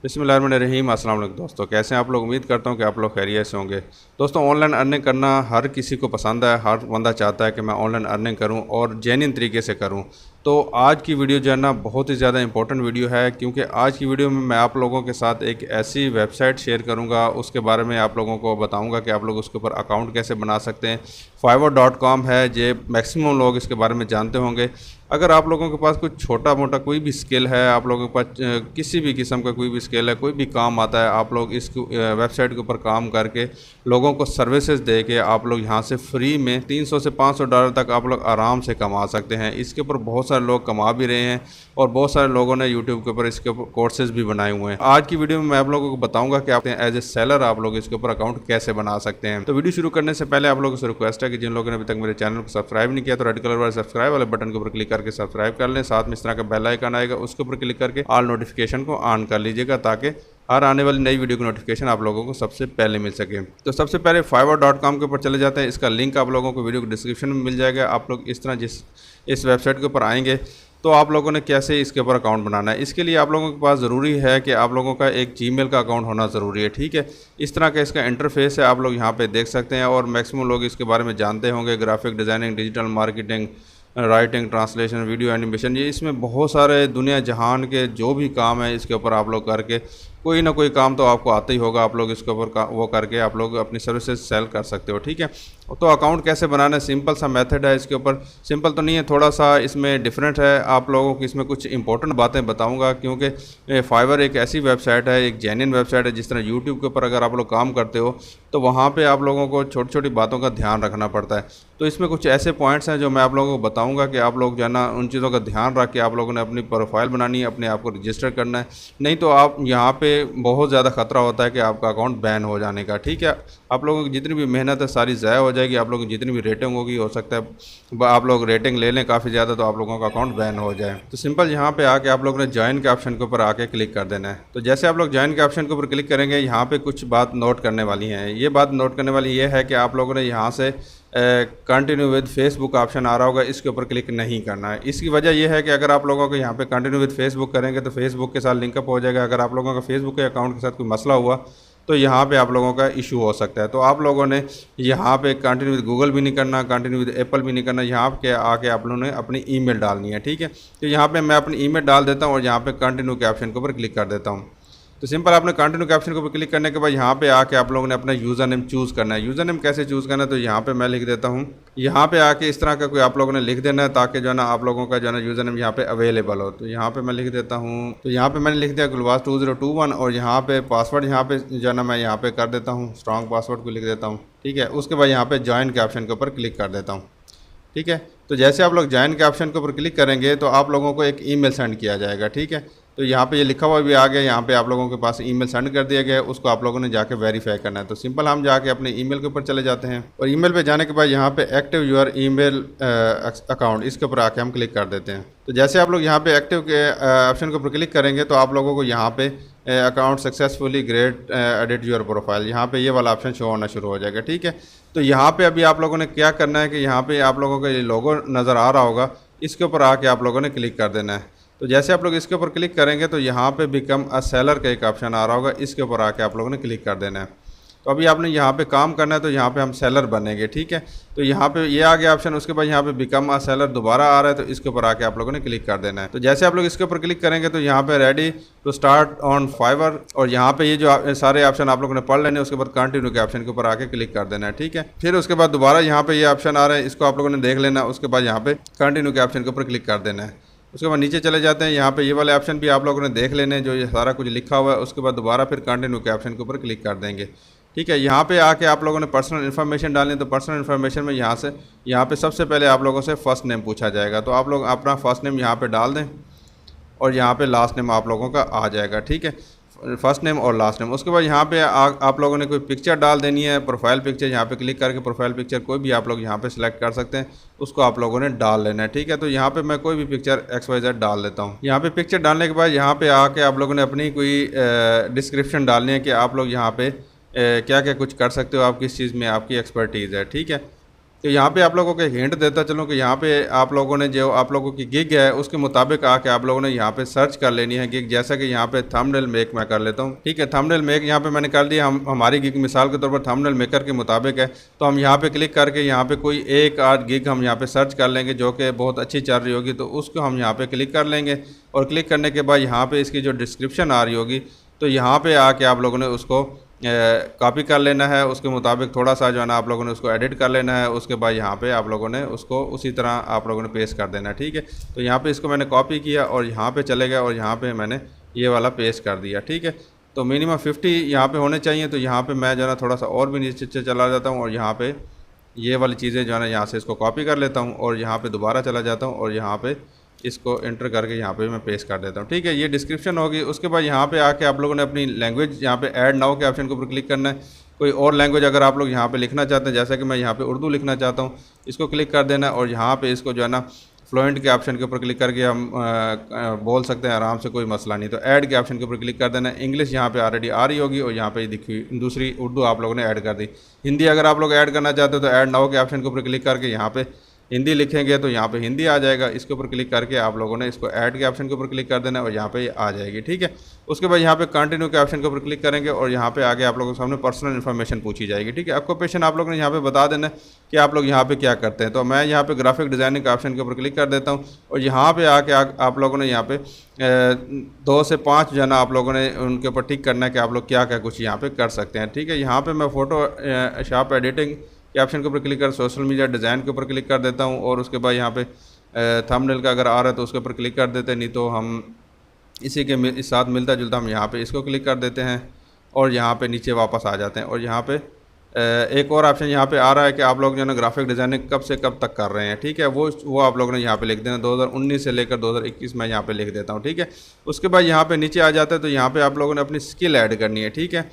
बिस्मिल्लाहिर्रहमानिर्रहीम। अस्सलाम वालेकुम दोस्तों, कैसे हैं आप लोग। उम्मीद करता हूं कि आप लोग खैरियत से होंगे। दोस्तों, ऑनलाइन अर्निंग करना हर किसी को पसंद है। हर बंदा चाहता है कि मैं ऑनलाइन अर्निंग करूं और जेन्युइन तरीके से करूं। तो आज की वीडियो जो है ना बहुत ही ज़्यादा इंपॉर्टेंट वीडियो है, क्योंकि आज की वीडियो में मैं आप लोगों के साथ एक ऐसी वेबसाइट शेयर करूँगा, उसके बारे में आप लोगों को बताऊँगा कि आप लोग उसके ऊपर अकाउंट कैसे बना सकते हैं। fiverr.com है, ये मैक्सिमम लोग इसके बारे में जानते होंगे। अगर आप लोगों के पास कुछ छोटा मोटा कोई भी स्किल है, आप लोगों के पास किसी भी किस्म का कोई भी स्किल है, कोई भी काम आता है, आप लोग इस वेबसाइट के ऊपर काम करके लोगों को सर्विसेज दे के आप लोग यहाँ से फ्री में $300 से $500 तक आप लोग आराम से कमा सकते हैं। इसके ऊपर बहुत सारे लोग कमा भी रहे हैं और बहुत सारे लोगों ने यूट्यूब के ऊपर इसके ऊपर कोर्सेज भी बनाए हुए हैं। आज की वीडियो में मैं आप लोगों को बताऊंगा कि आप एज ए सेलर आप लोग इसके ऊपर अकाउंट कैसे बना सकते हैं। तो वीडियो शुरू करने से पहले आप लोगों से रिक्वेस्ट है कि जिन लोगों ने अभी तक मेरे चैनल को सब्सक्राइब नहीं किया तो रेड कलर वाले सब्सक्राइब वाले बटन के ऊपर क्लिक करके सब्सक्राइब कर लें। साथ में इस तरह का बेल आइकन आएगा, उसके ऊपर क्लिक करके ऑल नोटिफिकेशन को ऑन कर लीजिएगा, ताकि हर आने वाली नई वीडियो की नोटिफिकेशन आप लोगों को सबसे पहले मिल सके। तो सबसे पहले fiverr.com के ऊपर चले जाते हैं। इसका लिंक आप लोगों को वीडियो के डिस्क्रिप्शन में मिल जाएगा। आप लोग इस तरह इस वेबसाइट के ऊपर आएंगे तो आप लोगों ने कैसे इसके ऊपर अकाउंट बनाना है, इसके लिए आप लोगों के पास ज़रूरी है कि आप लोगों का एक जीमेल का अकाउंट होना ज़रूरी है। ठीक है, इस तरह का इसका इंटरफेस है, आप लोग यहाँ पे देख सकते हैं और मैक्सिमम लोग इसके बारे में जानते होंगे। Graphic designing, digital marketing, writing, translation, video animation, ये इसमें बहुत सारे दुनिया जहान के जो भी काम है इसके ऊपर आप लोग करके कोई ना कोई काम तो आपको आता ही होगा। आप लोग इसके ऊपर वो करके आप लोग अपनी सर्विसेज सेल कर सकते हो। ठीक है, तो अकाउंट कैसे बनाना है, सिंपल सा मेथड है। इसके ऊपर सिंपल तो नहीं है, थोड़ा सा इसमें डिफरेंट है। आप लोगों को इसमें कुछ इंपॉर्टेंट बातें बताऊंगा, क्योंकि फाइवर एक ऐसी वेबसाइट है, एक जेन्युइन वेबसाइट है। जिस तरह यूट्यूब के ऊपर अगर आप लोग काम करते हो तो वहाँ पर आप लोगों को छोटी छोटी बातों का ध्यान रखना पड़ता है। तो इसमें कुछ ऐसे पॉइंट्स हैं जो मैं आप लोगों को बताऊँगा कि आप लोग जो है ना उन चीज़ों का ध्यान रख के आप लोगों ने अपनी प्रोफाइल बनानी है, अपने आप को रजिस्टर करना है। नहीं तो आप यहाँ पे बहुत ज़्यादा ख़तरा होता है कि आपका अकाउंट बैन हो जाने का। ठीक है, आप लोगों की जितनी भी मेहनत है सारी ज़ाया हो जाएगी। आप लोगों की जितनी भी रेटिंग होगी, हो सकता है आप लोग रेटिंग ले लें काफ़ी ज़्यादा तो आप लोगों का अकाउंट बैन हो जाए। तो सिंपल यहाँ पे आके आप लोगों ने ज्वाइन के ऑप्शन के ऊपर आके क्लिक कर देना है। तो जैसे आप लोग ज्वाइन के ऑप्शन के ऊपर क्लिक करेंगे, यहाँ पे कुछ बात नोट करने वाली है। ये बात नोट करने वाली ये है कि आप लोगों ने यहाँ से कंटिन्यू विद फेसबुक ऑप्शन आ रहा होगा, इसके ऊपर क्लिक नहीं करना है। इसकी वजह यह है कि अगर आप लोगों को यहाँ पे कंटिन्यू विद फेसबुक करेंगे तो फेसबुक के साथ लिंकअप हो जाएगा। अगर आप लोगों का फेसबुक के अकाउंट के साथ कोई मसला हुआ तो यहाँ पे आप लोगों का इशू हो सकता है। तो आप लोगों ने यहाँ पे कंटिन्यू विद गूगल भी नहीं करना, कंटिन्यू विद एप्पल भी नहीं करना। यहाँ पे आके आप लोगों ने अपनी ईमेल डालनी है। ठीक है, तो यहाँ पे मैं अपनी ईमेल डाल देता हूँ और यहाँ पे कंटिन्यू के ऑप्शन के ऊपर क्लिक कर देता हूँ। तो सिंपल आपने कंटिन्यू के ऑप्शन के ऊपर क्लिक करने के बाद यहाँ पे आके आप लोगों ने अपना यूज़र नेम चूज़ करना है। यूज़र नेम कैसे चूज़ करना है, तो यहाँ पे मैं लिख देता हूँ। यहाँ पे आके इस तरह का कोई आप लोगों ने लिख देना है, ताकि जो है ना आप लोगों का जो है ना यूज़र नेम यहाँ पे अवेलेबल हो। तो यहाँ पे मैं लिख देता हूँ। तो यहाँ पे मैंने लिख दिया गुलवास 2021 और यहाँ पे पासवर्ड यहाँ पे जो है ना मैं यहाँ पे कर देता हूँ, स्ट्रॉन्ग पासवर्ड को लिख देता हूँ। ठीक है, उसके बाद यहाँ पे ज्वाइन के ऑप्शन के ऊपर क्लिक कर देता हूँ। ठीक है, तो जैसे आप लोग ज्वाइन के ऑप्शन के ऊपर क्लिक करेंगे तो आप लोगों को एक ईमेल सेंड किया जाएगा। ठीक है, तो यहाँ पे ये लिखा हुआ भी आ गया, यहाँ पे आप लोगों के पास ईमेल सेंड कर दिया गया है, उसको आप लोगों ने जाके वेरीफाई करना है। तो सिंपल हम जाके अपने ईमेल के ऊपर चले जाते हैं और ईमेल पे जाने के बाद यहाँ पे एक्टिव योर ईमेल अकाउंट, इसके ऊपर आके हम क्लिक कर देते हैं। तो जैसे आप लोग यहाँ पे एक्टिव के ऑप्शन के ऊपर क्लिक करेंगे तो आप लोगों को यहाँ पे account successfully great edit your profile, यहाँ पे ये वाला ऑप्शन शो होना शुरू हो जाएगा। ठीक है, तो यहाँ पे अभी आप लोगों ने क्या करना है कि यहाँ पे आप लोगों का ये लोगो नज़र आ रहा होगा, इसके ऊपर आके आप लोगों ने क्लिक कर देना है। तो जैसे आप लोग इसके ऊपर क्लिक करेंगे तो यहाँ पे बिकम अ सेलर का एक ऑप्शन आ रहा होगा, इसके ऊपर आके आप लोगों ने क्लिक कर देना है। तो अभी आपने यहाँ पे काम करना है, तो यहाँ पे हम सेलर बनेंगे। ठीक है, तो यहाँ पे ये आ गया ऑप्शन। उसके बाद यहाँ पे बिकम अ सेलर दोबारा आ रहा है, तो इसके ऊपर आके आप लोगों ने क्लिक कर देना है। तो जैसे आप लोग इसके ऊपर क्लिक करेंगे तो यहाँ पे ready to start on Fiverr, और यहाँ पे ये जो सारे ऑप्शन आप लोगों ने पढ़ लेने, उसके बाद कंटिन्यू के ऑप्शन के ऊपर आके क्लिक कर देना है। ठीक है, फिर उसके बाद दोबारा यहाँ पे ये ऑप्शन आ रहा है, इसको आप लोगों ने देख लेना। उसके बाद यहाँ पे कंटिन्यू के ऑप्शन के ऊपर क्लिक कर देना है। उसके बाद नीचे चले जाते हैं, यहाँ पे ये वाले ऑप्शन भी आप लोगों ने देख लेने, जो ये सारा कुछ लिखा हुआ है। उसके बाद दोबारा फिर कंटिन्यू के ऑप्शन के ऊपर क्लिक कर देंगे। ठीक है, यहाँ पे आके आप लोगों ने पर्सनल इन्फॉर्मेशन डालनी है। तो पर्सनल इन्फॉर्मेशन में यहाँ पे सबसे पहले आप लोगों से फ़र्स्ट नेम पूछा जाएगा, तो आप लोग अपना फ़र्स्ट नेम यहाँ पे डाल दें और यहाँ पे लास्ट नेम आप लोगों का आ जाएगा। ठीक है, फर्स्ट नेम और लास्ट नेम। उसके बाद यहाँ पे आप लोगों ने कोई पिक्चर डाल देनी है, प्रोफाइल पिक्चर। यहाँ पे क्लिक करके प्रोफाइल पिक्चर कोई भी आप लोग यहाँ पे सिलेक्ट कर सकते हैं, उसको आप लोगों ने डाल लेना है। ठीक है, तो यहाँ पे मैं कोई भी पिक्चर XYZ डाल लेता हूँ। यहाँ पे पिक्चर डालने के बाद यहाँ पे आके आप लोगों ने अपनी कोई डिस्क्रिप्शन डालनी है कि आप लोग यहाँ पे क्या क्या कुछ कर सकते हो, आप किस चीज़ में आपकी एक्सपर्टीज़ है। ठीक है, तो यहाँ पे आप लोगों को एक हिंट देता चलूँ कि यहाँ पे आप लोगों ने जो आप लोगों की गिग है उसके मुताबिक आके आप लोगों ने यहाँ पे सर्च कर लेनी है गिग। जैसा कि यहाँ पे थंबनेल मेक मैं कर लेता हूँ, ठीक है। थंबनेल मेक यहाँ पे मैंने कर दिया। हमारी गिग मिसाल के तौर पर थंबनेल मेकर के मुताबिक है, तो हम यहाँ पे क्लिक करके यहाँ पे कोई एक आध गिग हम यहाँ पे सर्च कर लेंगे जो कि बहुत अच्छी चल रही होगी, तो उसको हम यहाँ पे क्लिक कर लेंगे। और क्लिक करने के बाद यहाँ पे इसकी जो डिस्क्रिप्शन आ रही होगी, तो यहाँ पे आके आप लोगों ने उसको कॉपी कर लेना है। उसके मुताबिक थोड़ा सा जो है ना आप लोगों ने उसको एडिट कर लेना है। उसके बाद यहाँ पे आप लोगों ने उसको उसी तरह आप लोगों ने पेस्ट कर देना है, ठीक है। तो यहाँ पे इसको मैंने कॉपी किया और यहाँ पे चले गया और यहाँ पे मैंने ये वाला पेस्ट कर दिया, ठीक है। तो मिनिमम 50 यहाँ पे होने चाहिए। तो यहाँ पे मैं जो है ना थोड़ा सा और भी नीचे चला जाता हूँ और यहाँ पे ये वाली चीज़ें जो है ना यहाँ से इसको कॉपी कर लेता हूँ और यहाँ पे दोबारा चला जाता हूँ और यहाँ पे इसको एंटर करके यहाँ पे मैं पेस्ट कर देता हूँ, ठीक है। ये डिस्क्रिप्शन होगी। उसके बाद यहाँ पे आके आप लोगों ने अपनी लैंग्वेज यहाँ पे ऐड नाउ के ऑप्शन के ऊपर क्लिक करना है। कोई और लैंग्वेज अगर आप लोग यहाँ पे लिखना चाहते हैं, जैसा कि मैं यहाँ पे उर्दू लिखना चाहता हूँ, इसको क्लिक कर देना है और यहाँ पे इसको जो है ना फ्लुएंट के ऑप्शन के ऊपर क्लिक करके हम बोल सकते हैं आराम से, कोई मसला नहीं। तो ऐड के ऑप्शन के ऊपर क्लिक कर देना है। इंग्लिश यहाँ पे ऑलरेडी आ रही होगी और यहाँ पे दिखी दूसरी उर्दू आप लोगों ने ऐड कर दी। हिंदी अगर आप लोग ऐड करना चाहते हो तो ऐड नाउ के ऑप्शन के ऊपर क्लिक करके यहाँ पे हिंदी लिखेंगे तो यहाँ पे हिंदी आ जाएगा। इसके ऊपर क्लिक करके आप लोगों ने इसको ऐड के ऑप्शन के ऊपर क्लिक कर देना है और यहाँ पे आ जाएगी, ठीक है। उसके बाद यहाँ पे कंटिन्यू के ऑप्शन के ऊपर क्लिक करेंगे और यहाँ पे आगे आप लोगों के सामने पर्सनल इन्फॉर्मेशन पूछी जाएगी, ठीक है। ऑक्यूपेशन आप लोगों ने यहाँ पे बता देना है कि आप लोग यहाँ पे क्या करते हैं। तो मैं यहाँ पे ग्राफिक डिज़ाइनिंग के ऑप्शन के ऊपर क्लिक कर देता हूँ और यहाँ पे आके आप लोगों ने यहाँ पे 2 से 5 जो है ना आप लोगों ने उनके ऊपर टिक करना है कि आप लोग क्या क्या कुछ यहाँ पे कर सकते हैं, ठीक है। यहाँ पे मैं फ़ोटो शॉप एडिटिंग के ऑप्शन के ऊपर क्लिक कर सोशल मीडिया डिज़ाइन के ऊपर क्लिक कर देता हूँ और उसके बाद यहाँ पे थंबनेल का अगर आ रहा है तो उसके ऊपर क्लिक कर देते हैं, नहीं तो हम इसी के इस साथ मिलता जुलता हम यहाँ पे इसको क्लिक कर देते हैं और यहाँ पे नीचे वापस आ जाते हैं। और यहाँ पे एक और ऑप्शन यहाँ पे आ रहा है कि आप लोग जो है ना ग्राफिक डिज़ाइनिंग कब से कब तक कर रहे हैं, ठीक है। वो आप लोगों ने यहाँ पे लिख देना 2019 से लेकर 2021 में यहाँ पे लिख देता हूँ, ठीक है। उसके बाद यहाँ पे नीचे आ जाता है तो यहाँ पे आप लोगों ने अपनी स्किल ऐड करनी है, ठीक है।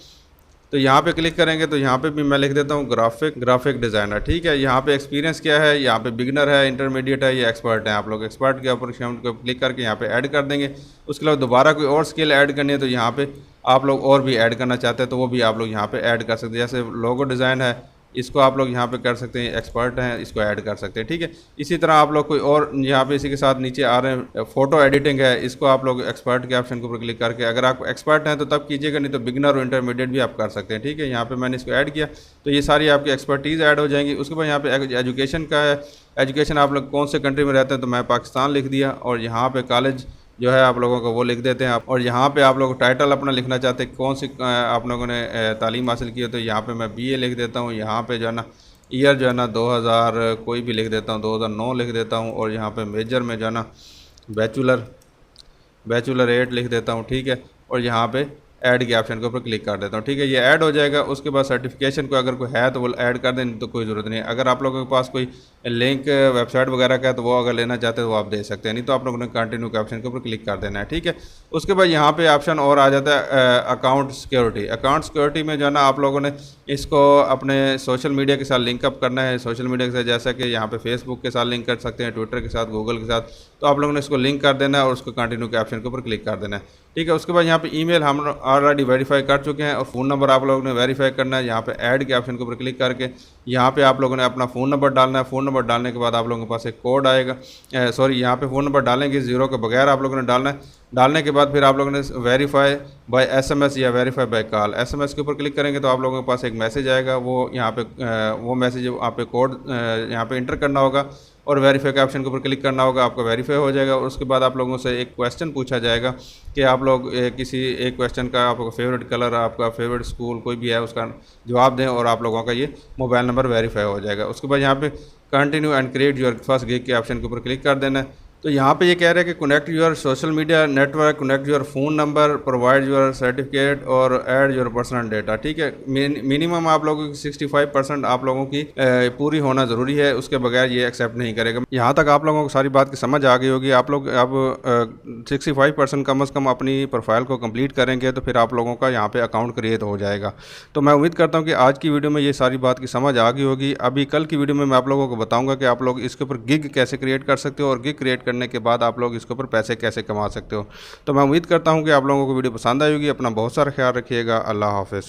तो यहाँ पे क्लिक करेंगे तो यहाँ पे भी मैं लिख देता हूँ ग्राफिक डिज़ाइनर, ठीक है। यहाँ पे एक्सपीरियंस क्या है, यहाँ पे बिगनर है, इंटरमीडिएट है या एक्सपर्ट है। आप लोग एक्सपर्ट के ऊपर क्लिक करके यहाँ पे ऐड कर देंगे। उसके अलावा दोबारा कोई और स्किल ऐड करनी है तो यहाँ पे आप लोग और भी ऐड करना चाहते हैं तो वो भी आप लोग यहाँ पे ऐड कर सकते हैं। जैसे लोगो डिज़ाइन है, इसको आप लोग यहाँ पे कर सकते हैं, एक्सपर्ट हैं इसको ऐड कर सकते हैं, ठीक है। इसी तरह आप लोग कोई और यहाँ पे इसी के साथ नीचे आ रहे हैं फ़ोटो एडिटिंग है, इसको आप लोग एक्सपर्ट के ऑप्शन के ऊपर क्लिक करके अगर आप एक्सपर्ट हैं तो तब कीजिएगा, नहीं तो बिगनर और इंटरमीडिएट भी आप कर सकते हैं, ठीक है। यहाँ पे मैंने इसको ऐड किया तो ये सारी आपकी एक्सपर्टीज़ ऐड हो जाएंगी। उसके बाद यहाँ पे एजुकेशन का है, एजुकेशन आप लोग कौन से कंट्री में रहते हैं तो मैं पाकिस्तान लिख दिया और यहाँ पर कॉलेज जो है आप लोगों को वो लिख देते हैं आप। और यहाँ पे आप लोग टाइटल अपना लिखना चाहते हैं कौन सी आप लोगों ने तालीम हासिल की है तो यहाँ पे मैं BA लिख देता हूँ। यहाँ पे जो है ना ईयर जो है ना 2000 कोई भी लिख देता हूँ, 2009 लिख देता हूँ। और यहाँ पे मेजर में जो है ना बैचलर 8 लिख देता हूँ, ठीक है। और यहाँ पे ऐड के ऑप्शन के ऊपर क्लिक कर देता हूँ, ठीक है। ये ऐड हो जाएगा। उसके बाद सर्टिफिकेशन को अगर कोई है तो वो ऐड कर दें, तो कोई ज़रूरत नहीं है। अगर आप लोगों के पास कोई लिंक वेबसाइट वगैरह का है तो वो अगर लेना चाहते हैं तो आप दे सकते हैं, नहीं तो आप लोगों ने कंटिन्यू के ऑप्शन के ऊपर क्लिक कर देना है, ठीक है। उसके बाद यहाँ पे ऑप्शन और आ जाता है अकाउंट सिक्योरिटी। अकाउंट सिक्योरिटी में जो है ना आप लोगों ने इसको अपने सोशल मीडिया के साथ लिंकअप करना है। सोशल मीडिया के साथ जैसा कि यहाँ पे फेसबुक के साथ लिंक कर सकते हैं, ट्विटर के साथ, गूगल के साथ, तो आप लोगों ने इसको लिंक कर देना है और उसको कंटिन्यू के ऑप्शन के ऊपर क्लिक कर देना है, ठीक है। उसके बाद यहाँ पे ईमेल हम ऑलरेडी वेरीफाई कर चुके हैं और फ़ोन नंबर आप लोगों ने वेरीफाई करना है। यहाँ पे ऐड के ऑप्शन के ऊपर क्लिक करके यहाँ पे आप लोगों ने अपना फ़ोन नंबर डालना है। फ़ोन नंबर डालने के बाद आप लोगों के पास एक कोड आएगा, सॉरी यहाँ पे फ़ोन नंबर डालेंगे 0 के बगैर आप लोगों ने डालना है। डालने के बाद फिर आप लोगों ने वेरीफाई बाय SMS या वेरीफाई बाय कॉल, SMS के ऊपर क्लिक करेंगे तो आप लोगों के पास एक मैसेज आएगा। वो यहाँ पे वो मैसेज आप पे कोड यहाँ पे इंटर करना होगा और वेरीफाई के ऑप्शन के ऊपर क्लिक करना होगा, आपका वेरीफाई हो जाएगा। और उसके बाद आप लोगों से एक क्वेश्चन पूछा जाएगा कि आप लोग किसी एक क्वेश्चन का आपका फेवरेट कलर, आपका फेवरेट स्कूल कोई भी है उसका जवाब दें और आप लोगों का ये मोबाइल नंबर वेरीफाई हो जाएगा। उसके बाद यहाँ पे continue and create your first gig के ऑप्शन के ऊपर क्लिक कर देना है। तो यहाँ पे ये कह रहा है कि connect your social media network, connect your phone number, provide your certificate और ऐड योर पर्सनल डेटा, ठीक है। मिनिमम आप लोगों की 65% आप लोगों की पूरी होना ज़रूरी है, उसके बगैर ये एक्सेप्ट नहीं करेगा। यहाँ तक आप लोगों को सारी बात की समझ आ गई होगी। आप लोग अब 65% कम अज़ कम अपनी प्रोफाइल को कंप्लीट करेंगे तो फिर आप लोगों का यहाँ पे अकाउंट क्रिएट हो जाएगा। तो मैं उम्मीद करता हूँ कि आज की वीडियो में ये सारी बात की समझ आ गई होगी। अभी कल की वीडियो में मैं आप लोगों को बताऊँगा कि आप लोग इसके ऊपर गिग कैसे क्रिएट कर सकते हो और गिग क्रिएट करने के बाद आप लोग इसके ऊपर पैसे कैसे कमा सकते हो। तो मैं उम्मीद करता हूं कि आप लोगों को वीडियो पसंद आई होगी। अपना बहुत सारा ख्याल रखिएगा। अल्लाह हाफ़िज़।